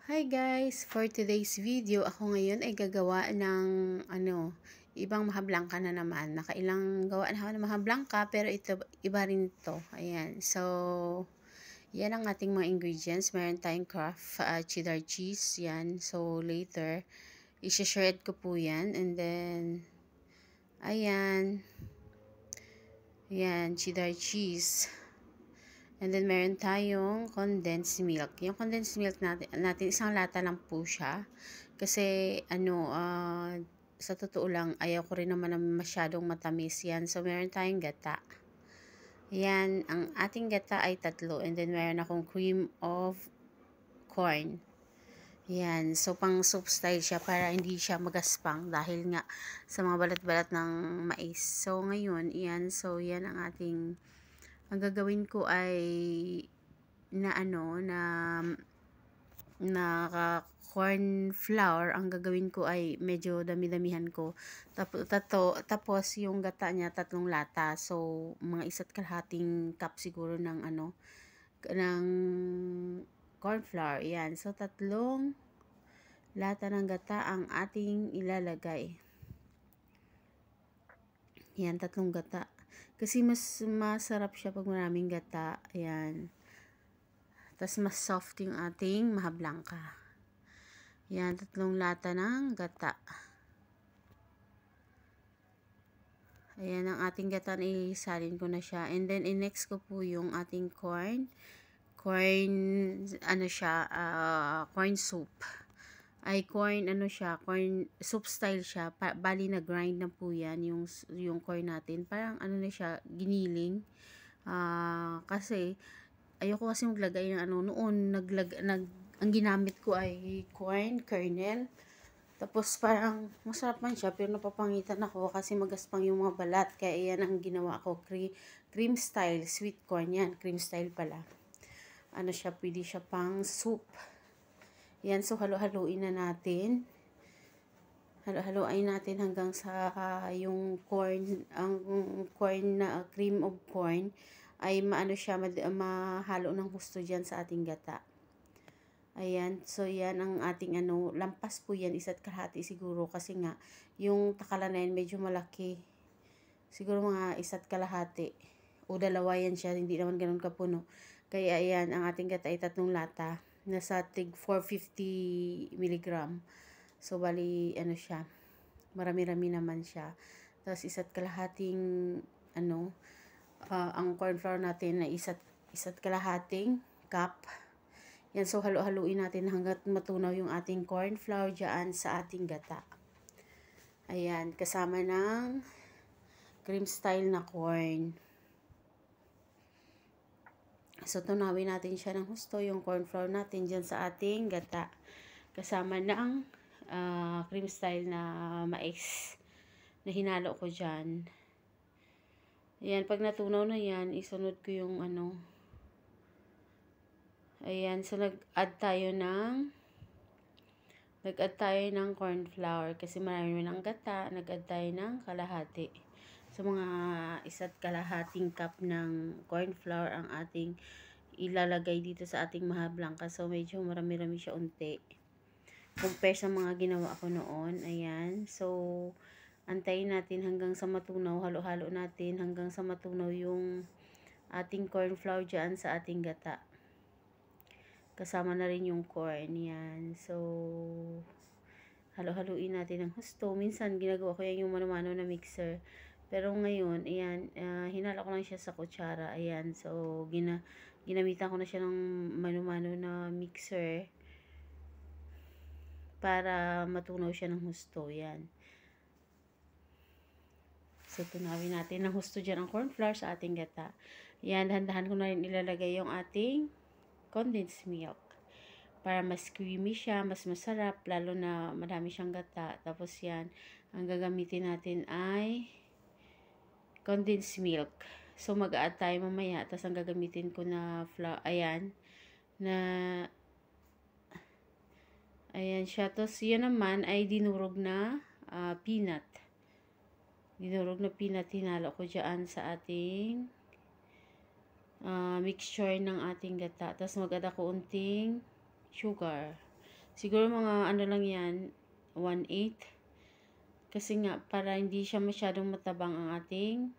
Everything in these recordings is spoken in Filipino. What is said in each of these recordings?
Hi guys! For today's video, ako ngayon ay gagawa ng ibang mahablangka na naman. Nakailang gawa na ako ng mahablangka pero ito, iba rin ito. Ayan. So, yan ang ating mga ingredients. Meron tayong Kraft cheddar cheese. Yan. So, later, i-shred ko po yan. And then, ayan. Yan, cheddar cheese. And then, meron tayong condensed milk. Yung condensed milk natin isang lata lang po siya. Kasi, sa totoo lang, ayaw ko rin naman na masyadong matamis yan. So, meron tayong gata. Yan, ang ating gata ay 3. And then, meron akong cream of corn. Yan, so pang soup style siya para hindi siya magaspang dahil nga sa mga balat-balat ng mais. So, ngayon, yan. So, yan ang ating... Ang gagawin ko ay na corn flour. Ang gagawin ko ay medyo dami-damihan ko. Tapos yung gata niya 3 lata. So mga 1.5 cup siguro ng ng corn flour. Yan. So 3 lata ng gata ang ating ilalagay. Yan, 3 gata. Kasi mas masarap siya pag maraming gata. Ayan. Tapos mas soft yung ating mahablangka. Yan, 3 lata ng gata. Ayan, ang ating gata, isalin ko na siya. And then, next ko po yung ating corn. Corn soup. Corn soup style siya. Bali na grind na po yan, yung corn natin. Parang na siya, giniling. Kasi, ayoko kasi maglagay ng noon, ang ginamit ko ay corn kernel. Tapos parang masarap man siya, pero napapangitan ako kasi magaspang yung mga balat. Kaya yan ang ginawa ko, cream style, sweet corn yan, cream style pala. Pwede siya pang soup. Yan, so halo-haluin na natin. Halo-haluin natin hanggang sa yung corn, ang corn na cream of corn ay mahalo ng gusto dyan sa ating gata. Ayan, so yan ang ating lampas po yan, 1.5 siguro kasi nga yung takalan na yan medyo malaki. Siguro mga 1.5 o 2 yan siya, hindi naman ganun kapuno. Kaya ayan, ang ating gata ay 3 lata. Nasa tig 450 mg. So, bali, siya. Marami-rami naman siya. Tapos, 1.5 ang corn flour natin na 1.5 cup. Yan, so, halo-haluin natin hanggat matunaw yung ating corn flour dyan sa ating gata. Ayan, kasama ng cream style na corn. So, tunawin natin siya ng husto, yung corn flour natin dyan sa ating gata. Kasama ng cream style na mais na hinalo ko dyan. Ayan, pag natunaw na yan, isunod ko yung Ayan, so nag-add tayo ng corn flour kasi marami ng gata, nag-add tayo ng kalahati. So, mga 1.5 cup ng corn flour ang ating ilalagay dito sa ating mahablangka. So, medyo marami-rami siya unti. Compare sa mga ginawa ko noon. Ayan. So, antayin natin hanggang sa matunaw. Halo-halo natin hanggang sa matunaw yung ating corn flour dyan sa ating gata. Kasama na rin yung corn. Yan. So, halo-haluin natin ng husto. Minsan, ginagawa ko yan yung mano-mano na mixer. Pero ngayon, ayan, hinala ko lang siya sa kutsara. Ayan, so, ginamitan ko na siya ng mano-mano na mixer para matunaw siya ng husto. Yan. So, tunawin natin ng husto dyan ang corn flour sa ating gata. Yan, dahan-dahan ko na rin ilalagay yung ating condensed milk. Para mas creamy siya, mas masarap, lalo na madami siyang gata. Tapos yan, ang gagamitin natin ay condensed milk. So, mag-add tayo mamaya. Tapos, ang gagamitin ko na flour, ayan siya. Tapos, yan naman ay dinurog na peanut. Dinurog na peanut, hinalo ko dyan sa ating mixture ng ating gata. Tapos, mag-add ako unting sugar. Siguro mga ano lang yan, 1/8. Kasi nga, para hindi siya masyadong matabang ang ating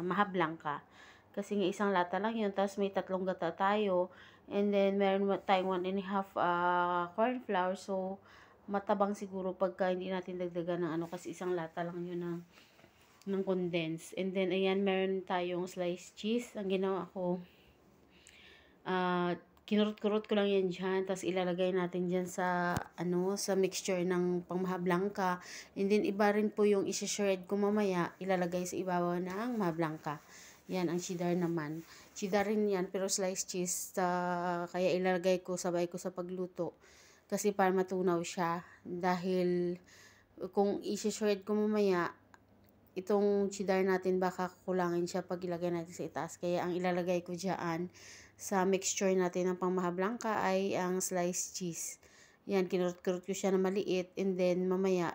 mahablangka. Kasi nga isang lata lang yun, tapos may 3 gata tayo. And then, meron tayong 1.5 corn flour. So, matabang siguro pagka hindi natin dagdagan ng ano, kasi isang lata lang yun ng condense. And then, ayan, meron tayong sliced cheese. Ang ginawa ko, kinurot-kurot ko lang yan dyan, tapos ilalagay natin dyan sa, sa mixture ng pangmahablangka. And then, iba rin po yung isi-shred ko mamaya, ilalagay sa ibabaw ng mahablangka. Yan, ang cheddar naman. Cheddar rin yan, pero sliced cheese, kaya ilalagay ko, sabay ko sa pagluto. Kasi para matunaw siya, dahil kung isi-shred ko mamaya, itong cheddar natin baka kukulangin siya pag ilagay natin sa itaas. Kaya ang ilalagay ko dyan sa mixture natin ng pangmahablangka ay ang sliced cheese. Yan, kinurot-kurot ko siya na maliit, and then mamaya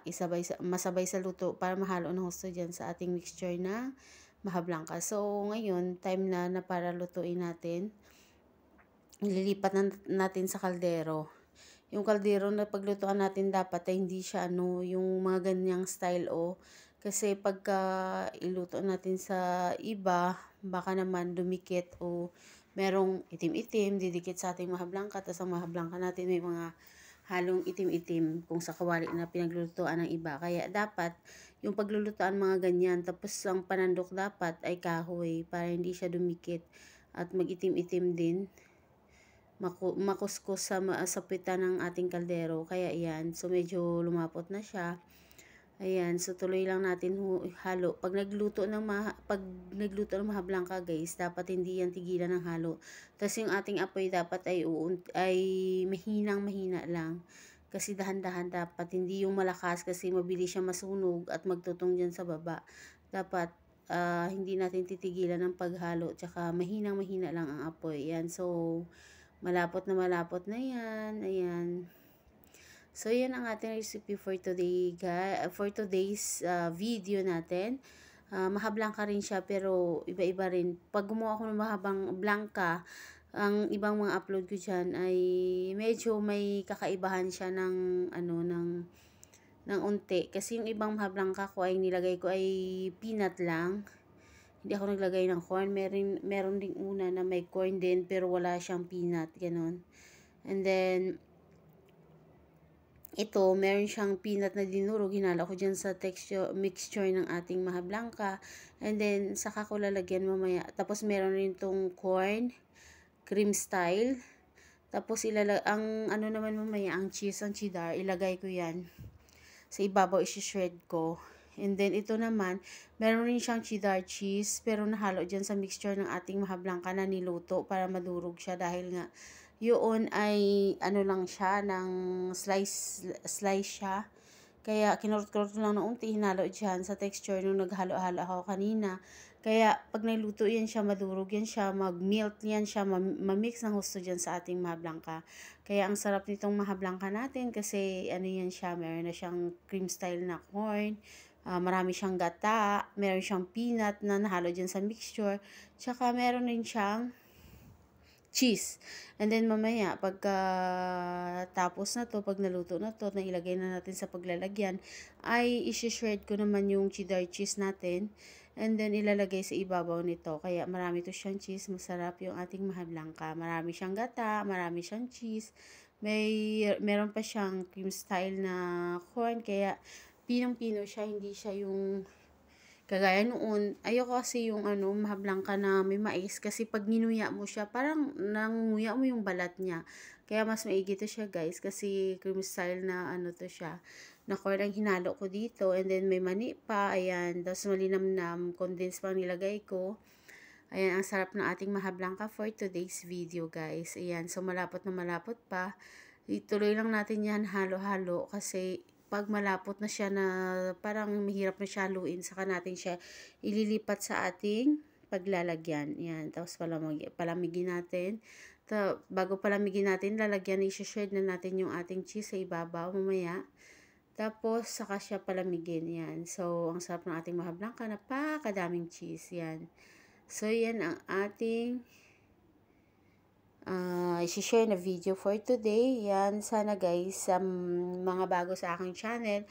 masabay sa luto para mahalo ng husto dyan sa ating mixture na mahablangka. So, ngayon, time na para lutuin natin. Ililipat natin sa kaldero. Yung kaldero na paglutuan natin dapat ay hindi siya yung mga ganyang style kasi pagka iluto natin sa iba, baka naman dumikit o merong itim-itim, didikit sa ating mahablangka, tapos ang mahablangka natin may mga halong itim-itim kung sa kawali na pinaglulutuan ng iba. Kaya dapat yung paglulutuan mga ganyan, tapos ang panandok dapat ay kahoy para hindi siya dumikit at mag-itim-itim din, makuskus sa pita ng ating kaldero. Kaya yan, so medyo lumapot na siya. Ayan, so tuloy lang natin halo. Pag nagluto ng mahablangka guys, dapat hindi yan tigilan ng halo. Tapos yung ating apoy dapat ay mahina lang. Kasi dahan-dahan dapat, hindi yung malakas kasi mabilis siya masunog at magtutong dyan sa baba. Dapat hindi natin titigilan ng paghalo, tsaka mahina lang ang apoy. Yan, so malapot na yan. Ayan. So, yan ang ating recipe for today, for today's video natin. Mahablangka rin siya, pero iba-iba rin. Pag gumawa ko ng mahabang blangka, ang ibang mga upload ko dyan ay medyo may kakaibahan siya ng unti. Kasi yung ibang mahablangka ko ay nilagay ko ay peanut lang. Hindi ako naglagay ng corn. Meron ding una na may corn din, pero wala siyang peanut. Ganon. And then, ito, meron siyang peanut na dinurog. Hinala ko dyan sa mixture ng ating mahablangka. And then, saka ko lalagyan mamaya. Tapos, meron rin tong corn, cream style. Tapos, ang naman mamaya, ang cheese, ang cheddar, ilagay ko yan. Sa ibabaw, isi-shred ko. And then, ito naman, meron rin siyang cheddar cheese, pero nahalo dyan sa mixture ng ating mahablangka na niluto para madurog siya dahil nga, yun ay lang siya, ng slice siya. Kaya kinurot-kurot lang ng unti, hinalo dyan sa texture nung naghalo-halo ako kanina. Kaya pag naluto yan siya, madurog yan siya, mag-melt yan siya, mamix ng husto dyan sa ating mahablangka. Kaya ang sarap nitong mahablangka natin kasi yan siya, meron na siyang cream style na corn. Marami siyang gata, meron siyang peanut na nahalo dyan sa mixture, tsaka meron din siyang cheese. And then mamaya, pagka tapos na to, pag naluto na to, na ilagay na natin sa paglalagyan, ay isi-shred ko naman yung cheddar cheese natin. And then ilalagay sa ibabaw nito. Kaya marami to siyang cheese, masarap yung ating mahablangka. Marami siyang gata, marami siyang cheese. Meron pa siyang cream style na corn, kaya pinong-pino siya, hindi siya yung kagaya noon. Ayoko kasi yung mahablangka na may mais, kasi pag ninuya mo siya, parang nanguya mo yung balat niya. Kaya mas maigi to siya guys, kasi cream style na to siya. Na corn ang hinalo ko dito, and then may mani pa, ayan. Tapos malinamnam, condensed pang nilagay ko. Ayan, ang sarap ng ating mahablangka for today's video guys. Ayan, so malapot na malapot pa. Ituloy lang natin yan halo-halo, kasi pag malapot na siya na parang mahirap na siya haluin, saka natin siya ililipat sa ating paglalagyan. Yan, tapos palamigin natin. Bago palamigin natin, lalagyan, i-shred na natin yung ating cheese sa ibabaw mamaya. Tapos, saka siya palamigin. Yan. So, ang sarap ng ating mahablangka, napakadaming cheese. Yan. So, yan ang ating i-share na video for today. Yan, sana guys, mga bago sa aking channel,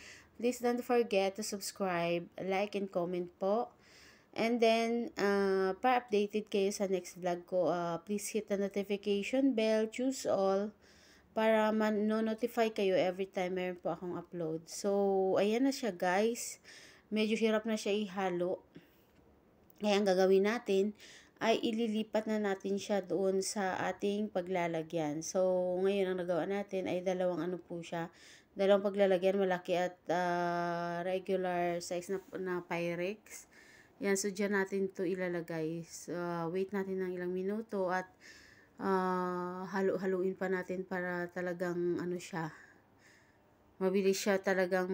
please don't forget to subscribe, like, and comment po. And then, para updated kayo sa next vlog ko, please hit the notification bell, choose all, para notify kayo every time meron po akong upload. So, ayan na siya guys. Medyo hirap na siya ihalo. Kaya ang gagawin natin ay ililipat na natin siya doon sa ating paglalagyan. So, ngayon ang nagawa natin ay dalawang ano po siya. Dalawang paglalagyan, malaki at regular size na Pyrex. Yan, so dyan natin to ilalagay. So, wait natin ng ilang minuto at halo-haluin pa natin para talagang ano siya. Mabilis siya talagang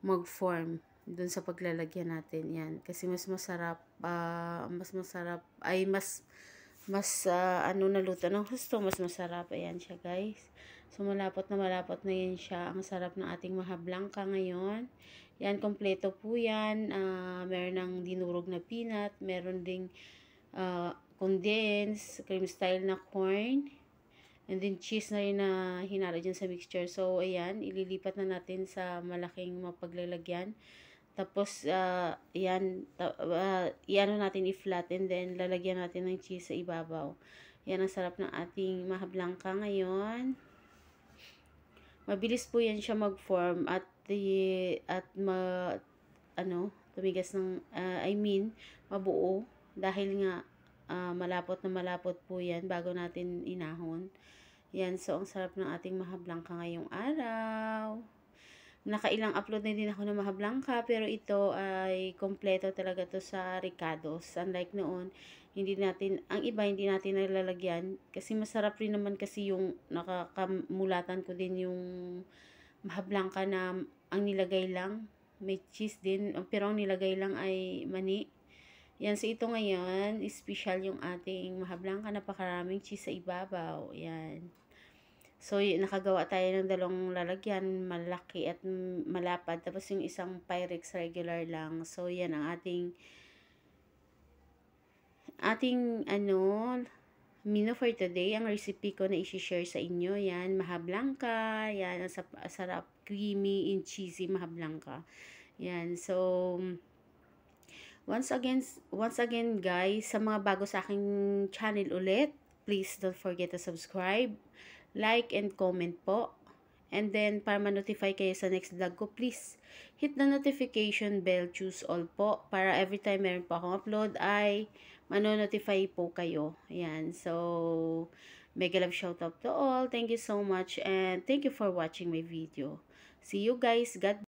mag-form dun sa paglalagyan natin. Yan, kasi mas masarap ay mas naluto ng husto, mas masarap. Ayan siya guys. So malapot na yan siya. Ang sarap ng ating maha blanca ngayon. Yan, kompleto po yan. Meron ng dinurog na peanut, meron ding condensed cream style na corn, and then cheese na rin na hinalo dyan sa mixture. So ayan, ililipat na natin sa malaking mapaglalagyan. Tapos, iano natin i-flat, and then lalagyan natin ng cheese sa ibabaw. Yan ang sarap ng ating maha blanca ngayon. Mabilis po yan siya mag-form at tumigas ng, mabuo. Dahil nga, malapot na malapot po yan bago natin inahon. Yan, so ang sarap ng ating maha blanca ngayong araw. Nakailang upload na din ako ng maha blanca, pero ito ay kompleto talaga to sa Ricados. Unlike noon, ang iba hindi natin nalalagyan kasi masarap rin naman, kasi yung nakakamulatan ko din yung maha blanca na ang nilagay lang may cheese din, pero ang nilagay lang ay mani. Yan, so ito ngayon, special yung ating maha blanca, napakaraming cheese sa ibabaw. Yan. So, nakagawa tayo ng dalawang lalagyan, malaki at malapad. Tapos yung isang Pyrex regular lang. So, yan ang ating menu for today. Ang recipe ko na i-share sa inyo. Yan, maha blanca. Yan, ang sarap, creamy and cheesy maha blanca. Yan, so once again guys, sa mga bago sa aking channel ulit, please don't forget to subscribe, like, and comment po. And then, para ma-notify kayo sa next vlog ko, please hit the notification bell, choose all po, para every time meron po akong upload ay mano-notify po kayo. Ayan, so mega love shout out to all. Thank you so much, and thank you for watching my video. See you guys. God